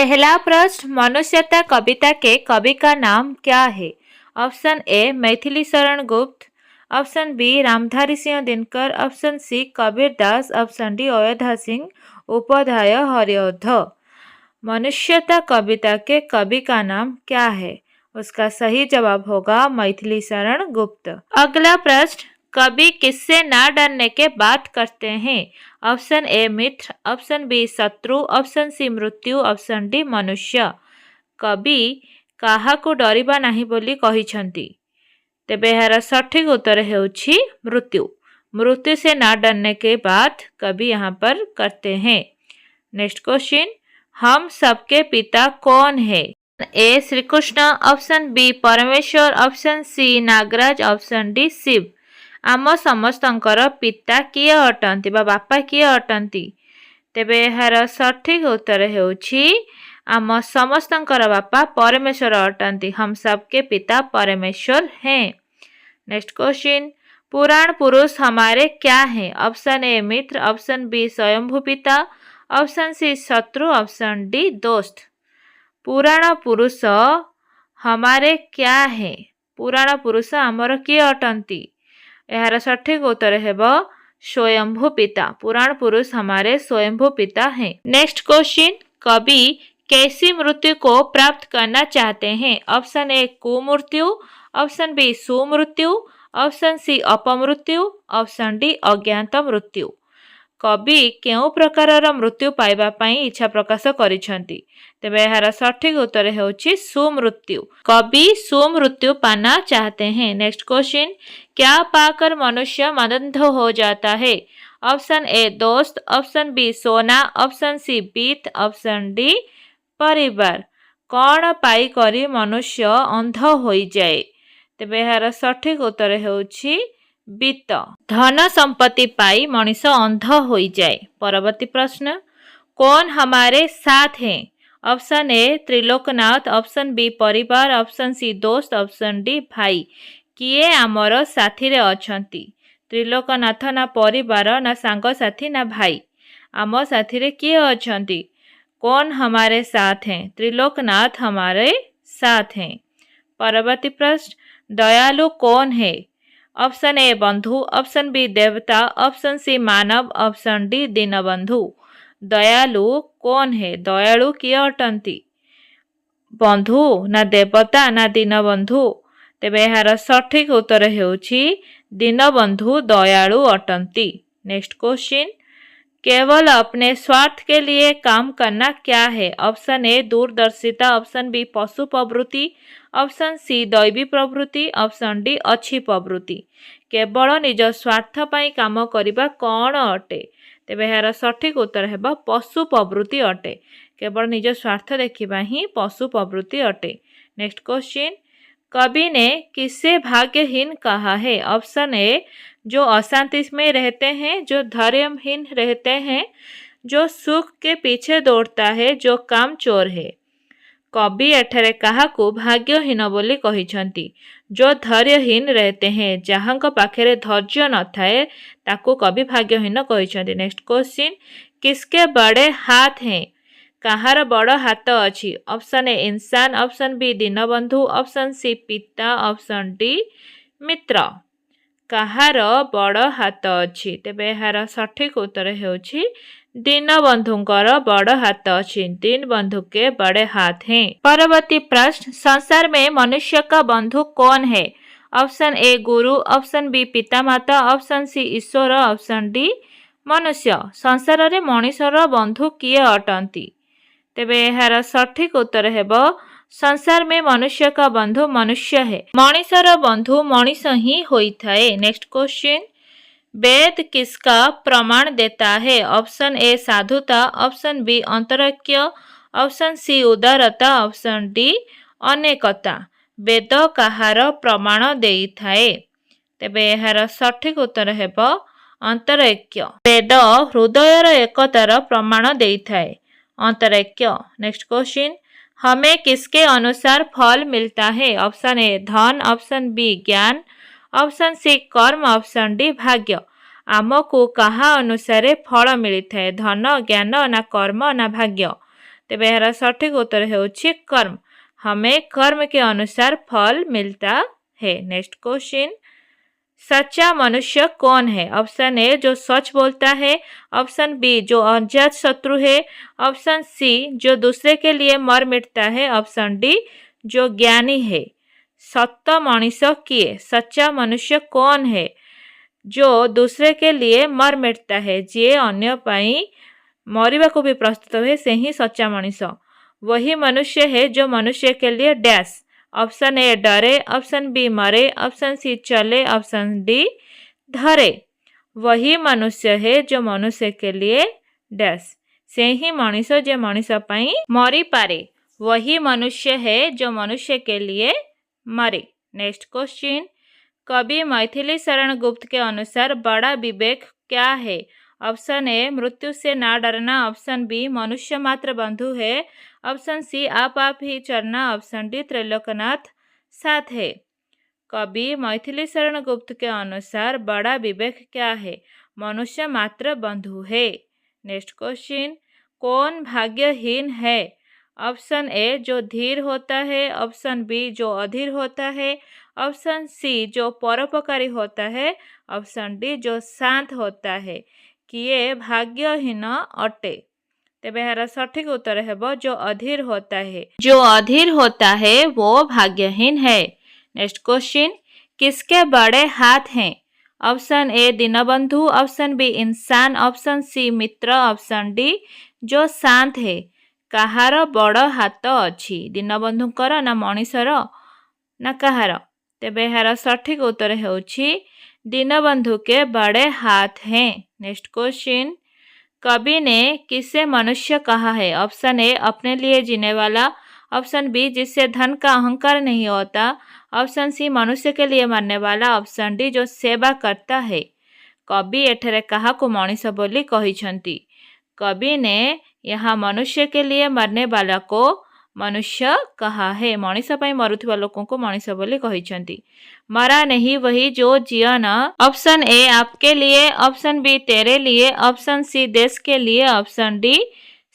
पहला प्रश्न, मनुष्यता कविता के कवि का नाम क्या है? ऑप्शन ए Maithili Sharan Gupt, option B Ramdhari Singh Dinkar, option C Kabir Das, option D Ayodhya Singh Upadhyay Hariaudh. मनुष्यता कविता के कवि का नाम क्या है? उसका सही जवाब होगा मैथिली शरण गुप्त। अगला प्रश्न, कवि किससे ना डरने के बात करते हैं? ऑप्शन ए मित्र, ऑप्शन बी शत्रु, ऑप्शन सी मृत्यु, ऑप्शन डी मनुष्य। कवि काहाକୁ डरिबा ନାହିଁ ବୋଲି କହିଛନ୍ତି। तेबे यार सठिक उत्तर ହେଉଛି मृत्यु। मृत्यु से ना डरने के बात कवि यहाँ पर करते हैं। नेक्स्ट क्वेश्चन, हम सबके पिता कौन है? A Shri Krishna, option B परमेश्वर, option C Nagraj, option D Shiv. आम समस्तंकर पिता किए अटंती बा बापा किए अटंती? तेबे यार सठिक उत्तर ହେଉଛି आम समस्तंकर बापा परमेश्वर अटंती। हम सबके पिता परमेश्वर हैं। नेक्स्ट क्वेश्चन, पुराण पुरुष हमारे क्या हैं? ऑप्शन ए मित्र, ऑप्शन बी स्वयंभू पिता, ऑप्शन सी शत्रु, ऑप्शन डी दोस्त। पुराण पुरुष हमारे क्या है? पुराण पुरुष आमर किए अटंती? यार सठिक उत्तर हेब स्वयंभू पिता। पुराण पुरुष हमारे स्वयंभू पिता हैं। नेक्स्ट क्वेश्चन, कवि कैसी मृत्यु को प्राप्त करना चाहते हैं? ऑप्शन ए कुमृत्यु, ऑप्शन बी सुमृत्यु, ऑप्शन सी अपमृत्यु, ऑप्शन डी अज्ञात मृत्यु। कवि केउं प्रकारर मृत्यु पाइबा पई इच्छा प्रकाश करिसेंती? तेबे यार सठिक उत्तर हेउछि सुमृत्यु। कवि सुमृत्यु पाना चाहते हैं। नेक्स्ट क्वेश्चन, क्या पाकर मनुष्य मंद हो जाता है? ऑप्शन ए दोस्त, ऑप्शन बी सोना, ऑप्शन सी बीत, ऑप्शन डी परिवार। कौन पाई करी मनुष्य अंध होई जाए? तेबे यार सठिक उत्तर हेउछि बीत। धन संपत्ति पाई मनीष अंध हो जाए। परवर्ती प्रश्न, कौन हमारे साथ हैं? Option A Trilokanath, option B परिवार, ऑप्शन सी दोस्त, ऑप्शन डी भाई। किए आमर साथी रे अछंती? त्रिलोकनाथ ना परिवार ना सांग साथी ना भाई? आम साथी रे किए अछंती? कौन हमारे साथ हैं? त्रिलोकनाथ हमारे साथ हैं। परवर्ती प्रश्न, दयालु कौन है? ऑप्शन ए बंधु, ऑप्शन बी देवता, ऑप्शन सी मानव, ऑप्शन डी दीनबंधु। दयालु कौन है? दयालु किए अटंती? बंधु ना देवता ना दीनबंधु? तेबे यार सठिक उत्तर हेउछि दीनबंधु दयालु अटंती। नेक्स्ट क्वेश्चन, केवल अपने स्वार्थ के लिए काम करना क्या है? ऑप्शन ए दूरदर्शिता, ऑप्शन बी पशु प्रवृत्ति, ऑप्शन सी दैवी प्रवृत्ति, ऑप्शन डी अच्छी प्रवृत्ति। केवल निज स्वार्थ पाई काम करिबा कौन अटे? तेबे यार सठिक उत्तर हेबा पशु प्रवृत्ति अटे। केवल निज स्वार्थ देखिबा ही पशु प्रवृत्ति अटे। नेक्स्ट क्वेश्चन, कवि ने किसे भाग्यहीन कहा है? ऑप्शन ए जो अशांति में रहते हैं, जो धर्महीन रहते हैं, जो सुख के पीछे दौड़ता है, जो काम चोर है। कवि एठारे काहाकू भाग्यहीन बोली कहिसंती? जो धैर्यहीन रहते हैं, जहांक पाखेरे धैर्य न थाए ताकू कवि भाग्यहीन कहिसंती। नेक्स्ट क्वेश्चन, किसके बड़े हाथ हैं? कहार बड़ हाथ अछि? ऑप्शन ए इंसान, option B Deenbandhu, option C पिता, ऑप्शन डी मित्र। कहार बड़ हाथ अछि? तेबे यार सठिक उत्तर हेउछि दीनबंधुंकर बड़ हाथ अछि। दीनबंधु के बड़े हाथ हैं। परवर्ती प्रश्न, संसार में मनुष्य का बंधु कौन है? ऑप्शन ए गुरु, ऑप्शन बी पिता माता, ऑप्शन सी ईश्वर, ऑप्शन डी मनुष्य। संसार रे मनुष्यर बंधु किए अटंती? तेबे यार सठिक उत्तर हेबो संसार में मनुष्य का बंधु मनुष्य है। मनुष्यर बंधु मनुष ही होइथाए। नेक्स्ट क्वेश्चन, वेद किसका प्रमाण देता है? ऑप्शन ए साधुता, ऑप्शन बी अंतरैक्य, ऑप्शन सी उदारता, ऑप्शन डी अनेकता। वेद कहार प्रमाण देइथाए? तेबे यार सठिक उत्तर हेबो अंतरैक्य। वेद हृदयर एकतार प्रमाण देइथाए। अंतरैक्य। नेक्स्ट क्वेश्चन, हमें किसके अनुसार फल मिलता है? ऑप्शन ए धन, ऑप्शन बी ज्ञान, ऑप्शन सी कर्म, ऑप्शन डी भाग्य। आमको कहा अनुसार फल मिलता है? धन, ज्ञान ना कर्म ना भाग्य? तेबे यार सठिक उत्तर होछि कर्म। हमें कर्म के अनुसार फल मिलता है। नेक्स्ट क्वेश्चन, सच्चा मनुष्य कौन है? ऑप्शन ए जो सच बोलता है, ऑप्शन बी जो अजात शत्रु है, ऑप्शन सी जो दूसरे के लिए मर मिटता है, ऑप्शन डी जो ज्ञानी है। सत मनीष किए? सच्चा मनुष्य कौन है? जो दूसरे के लिए मर मिटता है, जे अन्य पाई मरिबा को भी प्रस्तुत हुए, से ही सच्चा मनीष। वही मनुष्य है जो मनुष्य के लिए डैश। ऑप्शन ए डरे, ऑप्शन बी मरे, ऑप्शन सी चले, ऑप्शन डी धरे। वही मनुष्य है जो मनुष्य के लिए डैश, से ही मनीष जे मनीष पाई मरी पारे। वही मनुष्य है जो मनुष्य के लिए मरे। नेक्स्ट क्वेश्चन, कवि मैथिली शरण गुप्त के अनुसार बड़ा विवेक क्या है? ऑप्शन ए मृत्यु से ना डरना, ऑप्शन बी मनुष्य मात्र बंधु है, ऑप्शन सी आप ही चलना, ऑप्शन डी त्रैलोक्यनाथ साथ है। कवि मैथिली शरण गुप्त के अनुसार बड़ा विवेक क्या है? मनुष्य मात्र बंधु है। नेक्स्ट क्वेश्चन, कौन भाग्यहीन है? ऑप्शन ए जो धीर होता है, ऑप्शन बी जो अधीर होता है, ऑप्शन सी जो परोपकारी होता है, ऑप्शन डी जो शांत होता है। किए भाग्यहीन अटे? तेबे यार सठिक उत्तर है जो अधीर होता है। जो अधीर होता है वो भाग्यहीन है। नेक्स्ट क्वेश्चन, किसके बड़े हाथ हैं? ऑप्शन ए दीनबंधु, ऑप्शन बी इंसान, ऑप्शन सी मित्र, ऑप्शन डी जो शांत है। कहार बड़ हाथ अच्छी? दीनबंधुकर ना मनीषर ना कहार? तेबे यार सठिक उत्तर होछि दीनबंधु के बड़े हाथ हैं। नेक्स्ट क्वेश्चन, कवि ने किसे मनुष्य कहा है? ऑप्शन ए अपने लिए जीने वाला, ऑप्शन बी जिससे धन का अहंकार नहीं होता, ऑप्शन सी मनुष्य के लिए मरने वाला, ऑप्शन डी जो सेवा करता है। कवि एठरे कहा को मनीष बोली कहिछंती? कवि ने यहाँ मनुष्य के लिए मरने वाला को मनुष्य कहा है। मनीष पाई मरुथिबा लोकों को मनीष बोली कहिछंती। मरा नहीं वही जो जिया न। ऑप्शन ए आपके लिए, ऑप्शन बी तेरे लिए, ऑप्शन सी देश के लिए, ऑप्शन डी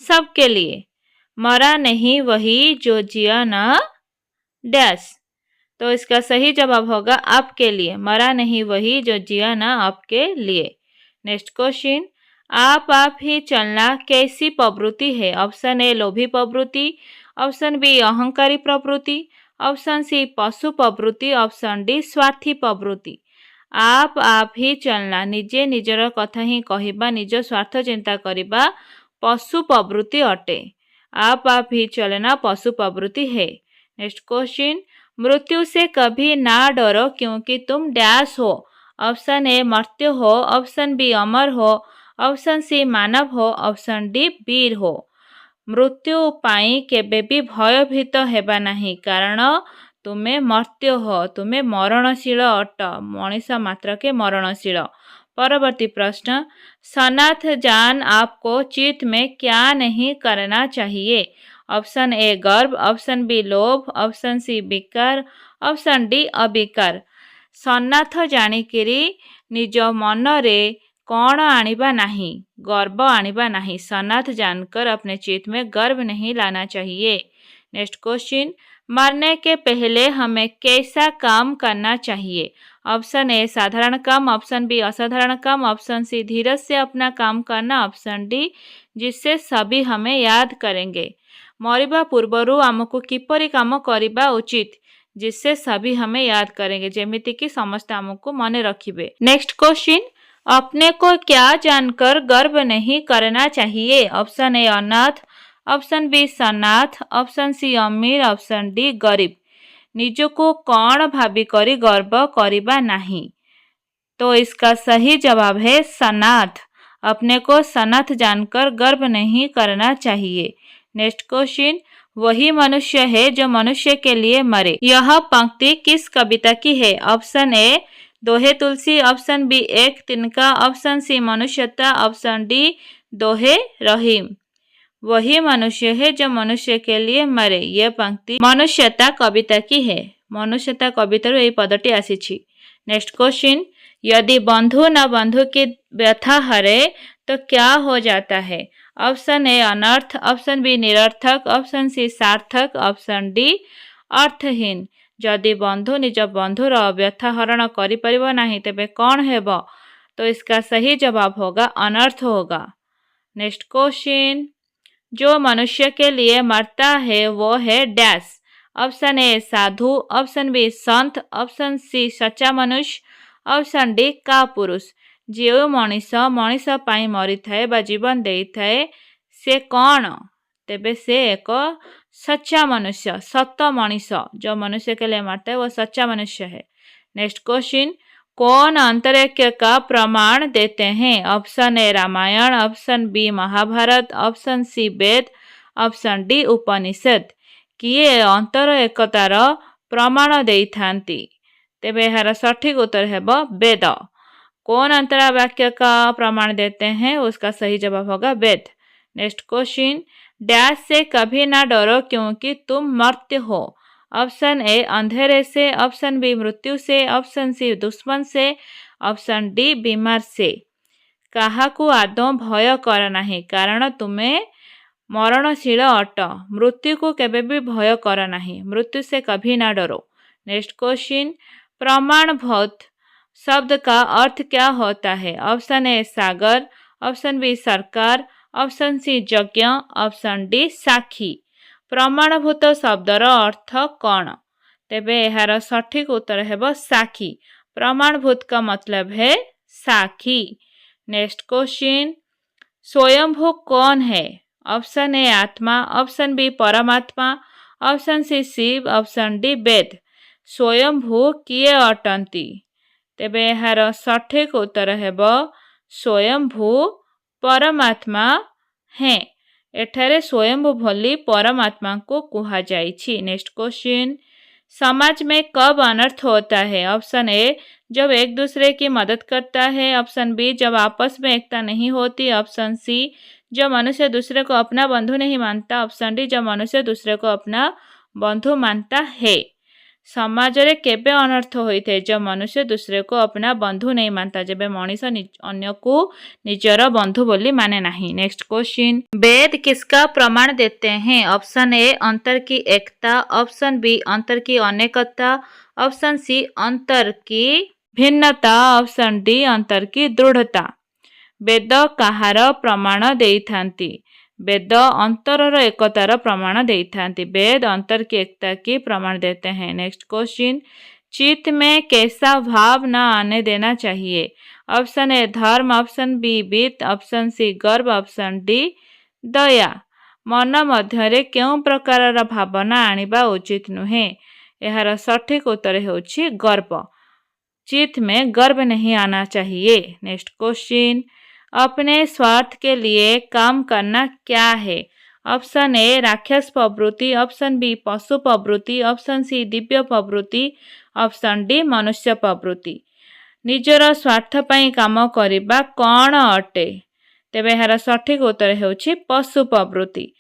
सबके लिए। मरा नहीं वही जो जिया न डैश। तो इसका सही जवाब होगा आपके लिए। मरा नहीं वही जो जिया न आपके लिए। नेक्स्ट क्वेश्चन, आप ही चलना कैसी प्रवृत्ति है? ऑप्शन ए लोभी प्रवृत्ति, ऑप्शन बी अहंकारी प्रवृत्ति, ऑप्शन सी पशु प्रवृत्ति, ऑप्शन डी स्वार्थी प्रवृत्ति। आप ही चलना निजे निजर कथा ही कहवा, निज स्वार्थ चिंता करवा पशु प्रवृत्ति अटे। आप ही चलना पशु प्रवृत्ति है। नेक्स्ट क्वेश्चन, मृत्यु से कभी ना डरो क्योंकि तुम डैश हो। ऑप्शन ए मर्त्य हो, ऑप्शन बी अमर हो, ऑप्शन सी मानव हो, ऑप्शन डी वीर हो। मृत्यु पाई केबे भी भयभीत हेबा नहीं, कारण तुमे मर्त्य हो, तुमे मरणशील अट। मनीष मात्र के मरणशील। परवर्ती प्रश्न, सनाथ जान आपको चित्त में क्या नहीं करना चाहिए? ऑप्शन ए गर्व, ऑप्शन बी लोभ, ऑप्शन सी विकार, ऑप्शन डी अविकार। सनाथ जानिकिरी निज मन रे कौन आनिबा नहीं? गर्व आनिबा नहीं। सनाथ जानकर अपने चित्त में गर्व नहीं लाना चाहिए। नेक्स्ट क्वेश्चन, मरने के पहले हमें कैसा काम करना चाहिए? ऑप्शन ए साधारण काम, ऑप्शन बी असाधारण काम, ऑप्शन सी धीरज से अपना काम करना, ऑप्शन डी जिससे सभी हमें याद करेंगे। मरिबा पूर्वरु आमको किपरि काम करिबा उचित जिससे सभी हमें याद करेंगे, जेमिति कि समस्त आमको मने रखिबे। नेक्स्ट क्वेश्चन, अपने को क्या जानकर गर्व नहीं करना चाहिए? ऑप्शन ए अनाथ, ऑप्शन बी सनाथ, ऑप्शन सी अमीर, ऑप्शन डी गरीब। निजको कौन भाभी करी गर्व करिबा नहीं? तो इसका सही जवाब है सनाथ। अपने को सनाथ जानकर गर्व नहीं करना चाहिए। नेक्स्ट क्वेश्चन, वही मनुष्य है जो मनुष्य के लिए मरे। यह पंक्ति किस कविता की है? ऑप्शन ए दोहे तुलसी, ऑप्शन बी एक तिनका, ऑप्शन सी मनुष्यता, ऑप्शन डी दोहे रहीम। वही मनुष्य है जो मनुष्य के लिए मरे। यह पंक्ति मनुष्यता कविता की है। मनुष्यता कवितारू यही पदटी आसीछि। नेक्स्ट क्वेश्चन, यदि बंधु न बंधु की व्यथा हरे तो क्या हो जाता है? ऑप्शन ए अनर्थ, ऑप्शन बी निरर्थक, ऑप्शन सी सार्थक, ऑप्शन डी अर्थहीन। जदि बंधु निज बंधुर व्यथा हरण करिपरिब नाही तेबे कौन हेब? तो इसका सही जवाब होगा अनर्थ होगा। नेक्स्ट क्वेश्चन, जो मनुष्य के लिए मरता है वो है डैश। ऑप्शन ए साधु, ऑप्शन बी संत, ऑप्शन सी सच्चा मनुष्य, ऑप्शन डी का पुरुष। जो मनीष पाई मरी थाए बा जीवन देई थाए से कौन? तेबे से एक सच्चा मनुष्य, सत मनीष। जो मनुष्य के लिए मरता है वो सच्चा मनुष्य है। नेक्स्ट क्वेश्चन, कौन अंतरिक्ष का प्रमाण देते हैं? Option A Ramayana, option B Mahabharata, option C Veda, option D Upanishad. किए अंतर एकतार प्रमाण देइथांती? तेबे यार सठिक उत्तर है वेद। कौन अंतरा वाक्य का प्रमाण देते हैं? उसका सही जवाब होगा वेद। नेक्स्ट क्वेश्चन, डैश से कभी ना डरो क्योंकि तुम मर्त्य हो। ऑप्शन ए अंधेरे से, ऑप्शन बी मृत्यु से, ऑप्शन सी दुश्मन से, ऑप्शन डी बीमार से। काहाकू आदौ भय कर नाही कारण तुमे मरणशील अट। मृत्यु को केबे भी भय कर नाही, मृत्यु से कभी ना डरो। नेक्स्ट क्वेश्चन, प्रमाणभूत शब्द का अर्थ क्या होता है? ऑप्शन ए सागर, ऑप्शन बी सरकार, ऑप्शन सी यज्ञ, ऑप्शन डी साक्षी। प्रमाणभूत शब्दर अर्थ कौन? तेबे यार सठिक उत्तर है साक्षी। प्रमाणभूत का मतलब है साक्षी। नेक्स्ट क्वेश्चन, स्वयंभू कौन है? ऑप्शन ए आत्मा, ऑप्शन बी परमात्मा, option C Shiva, option D Veda. स्वयंभू किए अटंती? तेबे यार सठिक उत्तर है स्वयंभू परमात्मा हैं। एठारे स्वयंभू भली परमात्मा को कुहा जाइछि। नेक्स्ट क्वेश्चन, समाज में कब अनर्थ होता है? ऑप्शन ए जब एक दूसरे की मदद करता है, ऑप्शन बी जब आपस में एकता नहीं होती, ऑप्शन सी जब मनुष्य दूसरे को अपना बंधु नहीं मानता, ऑप्शन डी जब मनुष्य दूसरे को अपना बंधु मानता है। समाज रे केबे अनर्थ होइथे? जब मनुष्य दूसरे को अपना बंधु नहीं मानता, जब मनीष अन्य को निजर बंधु बोली माने नहीं। नेक्स्ट क्वेश्चन, वेद किसका प्रमाण देते हैं? ऑप्शन ए अंतर की एकता, ऑप्शन बी अंतर की अनेकता, ऑप्शन सी अंतर की भिन्नता, ऑप्शन डी अंतर की दृढ़ता। वेद काहार प्रमाण देइथांती? वेद अंतरर एकतार प्रमाण देइथांती। वेद अंतर की एकता की प्रमाण देते हैं। नेक्स्ट क्वेश्चन, चित्त में कैसा भाव न आने देना चाहिए? ऑप्शन ए धर्म, ऑप्शन बी वित्त, ऑप्शन सी गर्व, ऑप्शन डी दया। मन मध्यरे केउं प्रकारर भावना आनिबा उचित नुहे? यार सठिक उत्तर हेउछि गर्व। चित्त में गर्व नहीं आना चाहिए। नेक्स्ट क्वेश्चन, अपने स्वार्थ के लिए काम करना क्या है? ऑप्शन ए राक्षस प्रवृत्ति, ऑप्शन बी पशु प्रवृत्ति, ऑप्शन सी दिव्य प्रवृत्ति, ऑप्शन डी मनुष्य प्रवृत्ति। निजर स्वार्थ पाई काम करिबा कौन अटे? तेबे यार सठिक उत्तर हेउछि पशु प्रवृत्ति।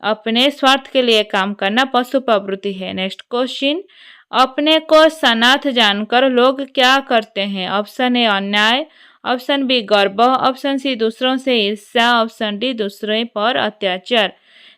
अपने स्वार्थ के लिए काम करना पशु प्रवृत्ति है। नेक्स्ट क्वेश्चन, अपने को सनाथ जानकर लोग क्या करते हैं? ऑप्शन ए अन्याय, ऑप्शन बी गर्व, ऑप्शन सी दूसरों से ईर्ष्या, ऑप्शन डी दूसरे पर अत्याचार।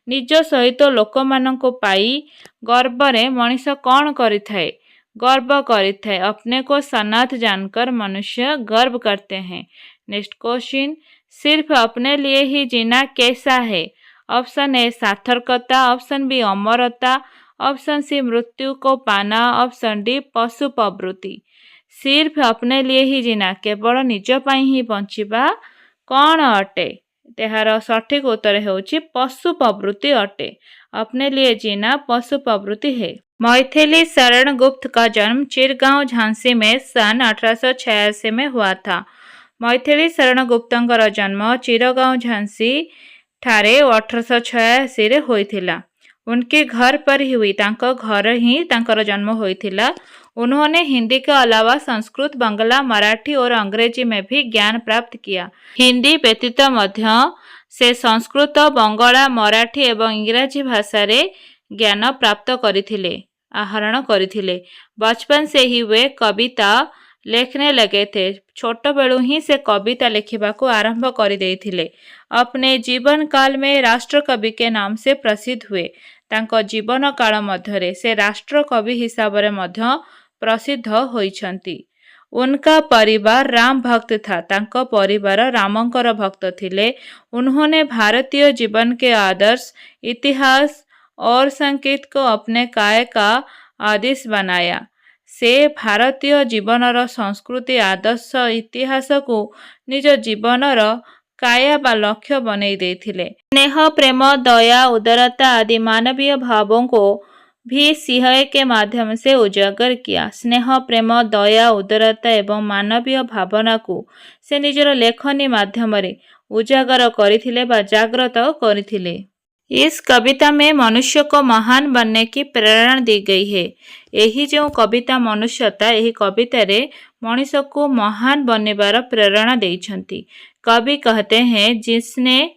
निज सहित लोक मानक पाई गर्वरे मनीष कौन करिथाए? गर्व करिथाए। अपने को सनाथ जानकर मनुष्य गर्व करते हैं। नेक्स्ट क्वेश्चन, सिर्फ अपने लिए ही जीना कैसा है? ऑप्शन ए सार्थकता, ऑप्शन बी अमरता, ऑप्शन सी मृत्यु को पाना, ऑप्शन डी पशु प्रवृत्ति। सिर्फ अपने लिए ही जीना, केवल निज पाई ही बंचिबा कौन अटे? तेहार सठिक उत्तर हेउछि पशु प्रवृत्ति अटे। अपने लिए जीना पशु प्रवृत्ति है। मैथिली शरण गुप्त का जन्म चिरगांव झांसी में सन 1886 में हुआ था। मैथिली शरण गुप्तंकर जन्म चिरगांव झांसी ठारे 1886 रे होइथिला। उनके घर पर ही हुई, तांको घर ही तांकर जन्म होइथिला। उन्होंने हिंदी के अलावा संस्कृत, बांग्ला, मराठी और अंग्रेजी में भी ज्ञान प्राप्त किया। हिंदी व्यतीत मध्य से संस्कृत, बंगला, मराठी एवं इंग्राजी भाषा रे ज्ञान प्राप्त करथिले, आहरण करथिले। बचपन से ही वे कविता लेखने लगे थे। छोट बेलू ही से कविता लिखिबाकू आरंभ कर देइथिले। अपने जीवन काल में राष्ट्र कवि के नाम से प्रसिद्ध हुए। तांको जीवन काल मध्यरे से राष्ट्र कवि हिसाब रे मध्य प्रसिद्ध होइछंती। उनका परिवार राम भक्त था। तांको परिवार रामंकर भक्त थिले। उन्होंने भारतीय जीवन के आदर्श, इतिहास और संगीत को अपने काय का आदेश बनाया। से भारतीय जीवनर संस्कृति, आदर्श, इतिहास को निज जीवनर काया बा लक्ष्य बनई देथिले। स्नेह, प्रेम, दया, उदारता आदि मानवीय भावों को भी सिंह के माध्यम से उजागर किया। स्नेह, प्रेम, दया, उदारता एवं मानवीय भावना को से निजर लेखनी माध्यम रे उजागर करथिले बा जागृत करथिले। इस कविता में मनुष्य को महान बनने की प्रेरणा दी गई है। यही जो कविता मनुष्यता, यही कविता रे मनुष्य को महान बननेबार प्रेरणा देइछंती। कवि कहते हैं, जिसने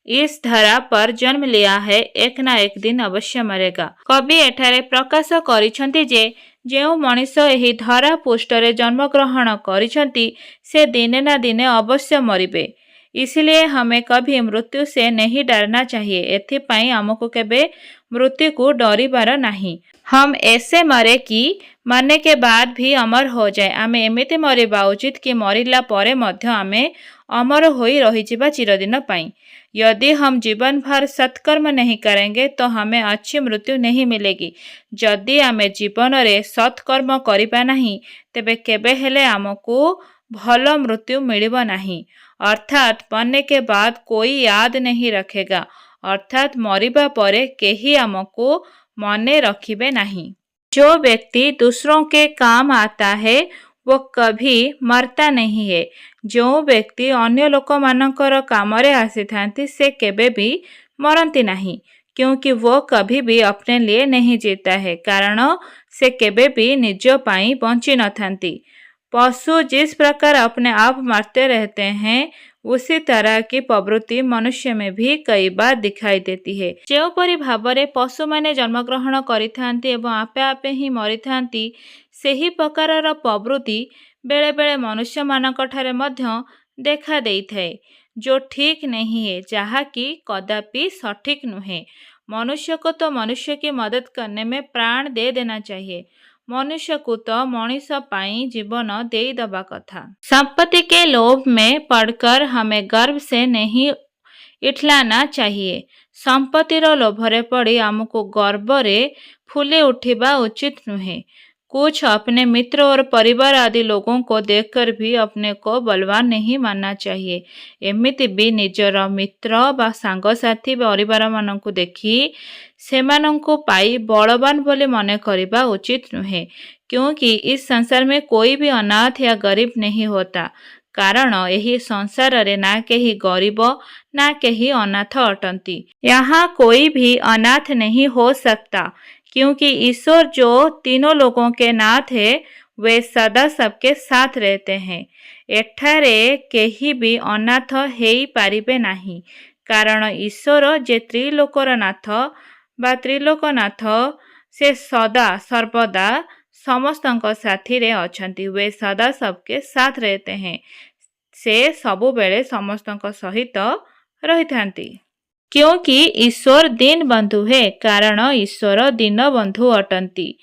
इस धरा पर जन्म लिया है एक ना एक दिन अवश्य मरेगा। कवि एठारे प्रकाश करिछंती जे जो मनुष्य एही धरा पृष्ठरे जन्म ग्रहण करिछंती से दिने ना दिने अवश्य मरिबे। इसलिए हमें कभी मृत्यु से नहीं डरना चाहिए। एथिपाई हमको केबे मृत्यु को डरिबार नहीं। हम ऐसे मरे कि मरने के बाद भी अमर हो जाए। आमे एमिति मरिबा उचित कि मरिला परे मध्य आमे अमर होई रहिजिबा चिरदिन पाई। यदि हम जीवन भर सत्कर्म नहीं करेंगे तो हमें अच्छी मृत्यु नहीं मिलेगी। यदि आमे जीवन रे सत्कर्म करिबा नहीं तेबे केबे हेले हमको भल मृत्यु मिलिबो नहीं। अर्थात मरने के बाद कोई याद नहीं रखेगा। अर्थात मरिबा परे केही हमको मने रखिबे नहीं। जो व्यक्ति दूसरों के काम आता है वो कभी मरता नहीं है। जो व्यक्ति अन्य लोक मानकर काम रे आसीथांती से केबे भी मरती नहीं, क्योंकि वो कभी भी अपने लिए नहीं जीता है, कारण से केबे भी निज पाई बंची न थांती। पशु जिस प्रकार अपने आप मरते रहते हैं उसी तरह की प्रवृत्ति मनुष्य में भी कई बार दिखाई देती है। जेपरि भावरे पशु माने जन्मग्रहण करिथांती एवं आपे आपे ही मरिथांती, सेही प्रकारर प्रवृत्ति बेले बेले मनुष्य मानकठारे मध्य देखा देइथाए, जो ठीक नहीं है, जहा कि कदापि सठिक नुहे। मनुष्य को तो मनुष्य की मदद करने में प्राण दे देना चाहिए। मनुष्य को तो मनुष पाई जीवन दे दबा कथा। संपत्ति के लोभ में पड़कर हमें गर्व से नहीं इठलाना चाहिए। संपत्तिर लोभरे पड़ी हमको गर्व रे फूले उठिबा उचित नुहे। कुछ अपने मित्र और परिवार आदि लोगों को देखकर भी अपने को बलवान नहीं मानना चाहिए। एमिति भी निजर मित्र बा सांगसाथी परिवार मानंकु देखी सेमानंकु पाई बलवान बोले मने करिबा उचित नुहे, क्योंकि इस संसार में कोई भी अनाथ या गरीब नहीं होता। कारण यही संसार रे ना केही गरीब ना केही अनाथ अटंती। यहाँ कोई भी अनाथ नहीं हो सकता, क्योंकि ईश्वर जो तीनों लोगों के नाथ है वे सदा सबके साथ रहते हैं। एठारे केही भी अनाथ हेई पारिबे नहीं, कारण ईश्वर जे त्रिलोकर नाथ बा त्रिलोकनाथ से सदा सर्वदा समस्तक साथी रे अछंती। वे सदा सबके साथ रहते हैं। से सबु बेले समस्तक सहित रहिथांती, क्योंकि ईश्वर दीन बंधु है, कारण ईश्वर दीन बंधु अटंती।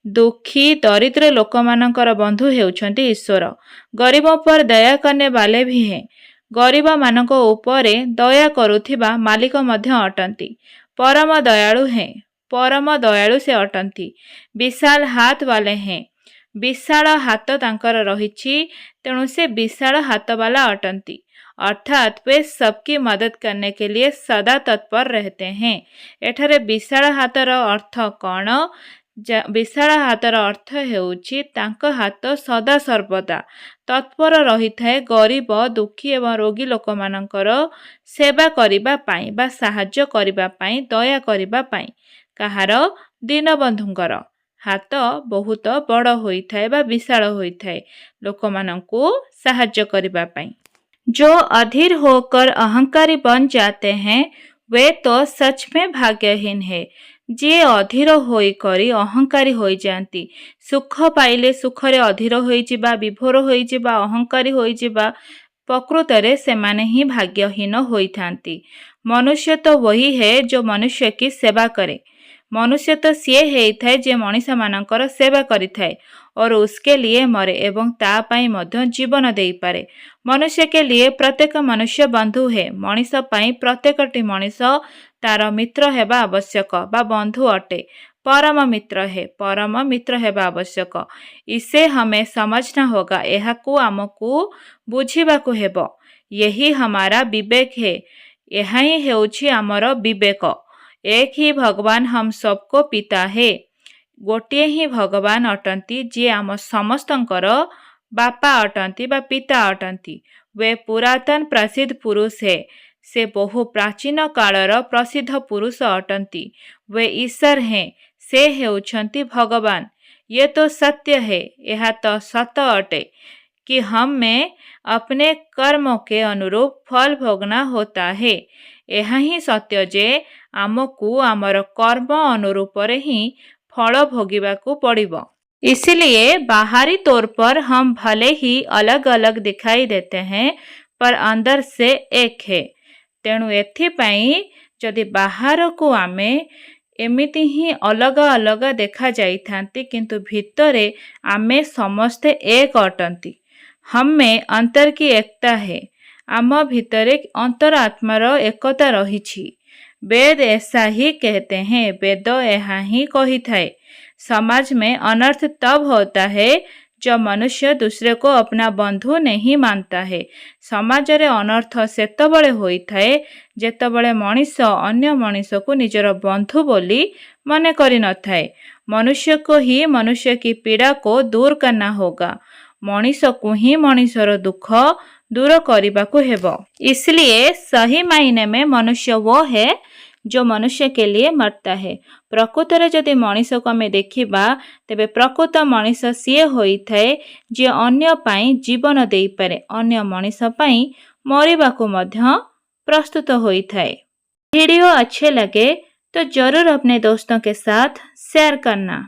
दुखी दरिद्र लोक मानकर बंधु हेउछंती ईश्वर। गरीबों पर दया करने वाले भी हैं। गरीब मानक ऊपरे दया करुथिबा मालिक मध्य अटंती। परम दयालु हैं, परम दयालु से अटंती। विशाल हाथ वाले हैं, विशाल हाथ तांकर रहिछि, तेणु से विशाल हाथ वाला अटंती। अर्थात वे सबकी मदद करने के लिए सदा तत्पर रहते हैं। एठारे विशाल हाथर अर्थ कौन? विशाल हाथर अर्थ हेउछि तांक हाथ सदा सर्वदा तत्पर रहिथाए गरीब, दुखी एवं रोगी लोक मानकर सेवा करिबा पाई बा साहाय्य करिबा पाई, दया करिबा पाई। कहार? दीनबंधुंकर हाथ बहुत बड़ होइथाए बा विशाल होइथाए लोकमानंकु साहाय्य करिबा पाई। जो अधीर होकर अहंकारी बन जाते हैं वे तो सच में भाग्यहीन है। ଯିଏ ଅଧୀର ହୋଇକରି ଅହଙ୍କାରୀ ହୋଇଯାଆନ୍ତି। ସୁଖ ପାଇଲେ ସୁଖରେ ଅଧୀର ହୋଇଯିବା, ବିଭୋର ହୋଇଯିବା, ଅହଙ୍କାରୀ ହୋଇଯିବା, ପ୍ରକୃତରେ ସେମାନେ ହିଁ ଭାଗ୍ୟହୀନ ହୋଇଥାନ୍ତି। ମନୁଷ୍ୟ ତ वही है जो मनुष्य की सेवा करे। मनुष्य तो ସିଏ ହେଇଥାଏ ଯେ ମଣିଷମାନଙ୍କର ସେବା କରିଥାଏ और उसके लिए मरे एवं ତା ପାଇଁ ମଧ୍ୟ ଜୀବନ ଦେଇପାରେ। मनुष्य के लिए प्रत्येक मनुष्य बंधु है। मଣିଷ ପାଇଁ ପ୍ରତ୍ୟେକଟି ମଣିଷ ତାର ମିତ୍ର ହେବା ଆବଶ୍ୟକ ବା ବନ୍ଧୁ ଅଟେ। परम मित्र है, परम मित्र हेबा आवश्यक। इसे हमें समझना होगा। एहाकू आमकू बुझिबाकू हेबो। यही हमारा विवेक है। यह ही हेउछि आमर विवेक। एक ही भगवान हम सबको पिता है। गोटिए ही भगवान अटंती जे आम समस्तंकर बापा अटंती बा पिता अटंती। वे पुरातन प्रसिद्ध पुरुष है। से बहु प्राचीन कालर प्रसिद्ध पुरुष अटंती। वे ईश्वर हैं। से हेउछंती भगवान। ये तो सत्य है। यह तो सत अटे कि हमें अपने कर्मों के अनुरूप फल भोगना होता है। यह ही सत्य जे आमको आमर कर्म अनुरूप ही फल भोगिबाकू पड़िबो। इसलिए बाहरी तौर पर हम भले ही अलग अलग दिखाई देते हैं पर अंदर से एक है। तेणु एथिपाई जदि बाहर को आमे एमिति ही अलग अलग देखा जाइथांती किंतु भितरे आमे समस्ते एक अटंती। हम में अंतर की एकता है। आम भितरे अंतरात्मार एकता रहिछि। वेद ऐसा ही कहते हैं। वेद यह ही कही थाए। समाज में अनर्थ तब होता है जब मनुष्य दूसरे को अपना बंधु नहीं मानता है। समाज रे अनर्थ सेतबळे होइथाए जेतबळे मनुष्य अन्य मनुष्य को निजर बंधु बोली मने करि नथाए। मनुष्य को ही मनुष्य की पीड़ा को दूर करना होगा। मनुष्य को ही मनुष्यर दुख दूर करिबाकू हेबो। इसलिए सही मायने में मनुष्य वो है जो मनुष्य के लिए मरता है। प्रकृतरे जदि मनुष्य को आमे देखिबा तेबे प्रकृत मनुष्य सिए होइथाए जे अन्य पाई जीवन देई पारे, अन्य मनुष्य पाई मरिबाकू मध्य प्रस्तुत होइथाए। वीडियो अच्छे लगे तो जरूर अपने दोस्तों के साथ शेयर करना।